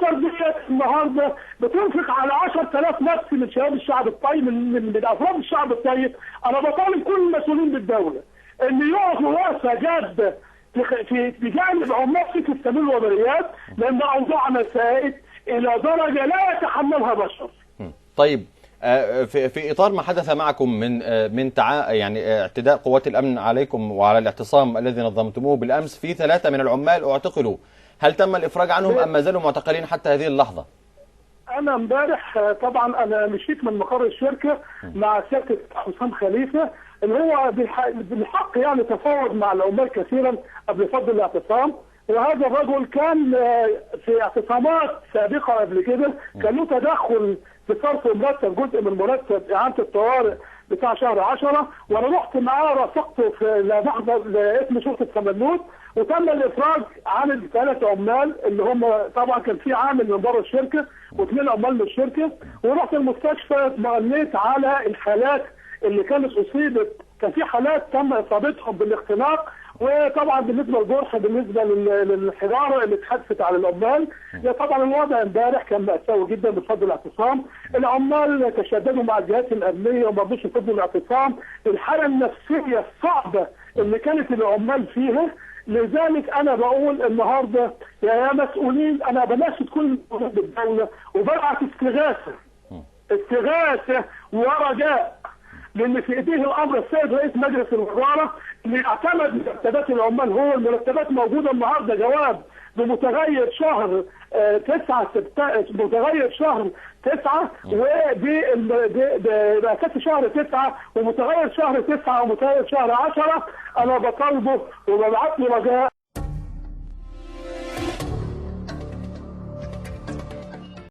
الاسر دي النهارده بتنفق على 10,000 نفس من شباب الشعب الطيب، من افراد الشعب الطيب. انا بطالب كل المسؤولين بالدوله ان يقفوا وقفه جاده بجانب عمال شركه سمير الوبريات، لان اوضاعنا سائد الى درجه لا يتحملها بشر. طيب، في اطار ما حدث معكم من يعني اعتداء قوات الامن عليكم وعلى الاعتصام الذي نظمتموه بالامس، في 3 من العمال اعتقلوا، هل تم الافراج عنهم ام ما زالوا معتقلين حتى هذه اللحظه؟ انا امبارح طبعا انا مشيت من مقر الشركه مع سياده حسام خليفه اللي هو بالحق يعني تفاوض مع العمال كثيرا قبل فض الاعتصام، وهذا الرجل كان في اعتصامات سابقه قبل كده كان له تدخل في صرف مرتب، جزء من مرتب اعانه الطوارئ بتاع شهر 10، وانا رحت معاه رافقته في لحظه لاسم شرطه سمنود، وتم الافراج عن ال3 عمال اللي هم طبعا كان في عامل من بره الشركه و2 عمال من الشركه، ورحت المستشفى اطمئنيت على الحالات اللي كانت اصيبت، كان في حالات تم اصابتهم بالاختناق، وطبعا بالنسبه للجرح بالنسبه للحجاره اللي اتحدفت على العمال. طبعا الوضع امبارح كان مأساوي جدا بفضل الاعتصام، العمال تشددوا مع الجهات الامنيه وما رضوش يفضوا الاعتصام، الحاله النفسيه الصعبه اللي كانت العمال فيها. لذلك انا بقول النهارده يا مسؤولين، انا بناشد كل المسؤولين بالدوله وببعت استغاثه ورجاء، لان في ايديه الامر السيد رئيس مجلس الوزراء اللي اعتمد مرتبات العمال. هو المرتبات موجوده النهارده جواب بمتغير شهر 9 متغير شهر 9 وبأساس شهر 9 ومتغير شهر 9 ومتغير شهر 10. انا بطالبه وببعت له رجاء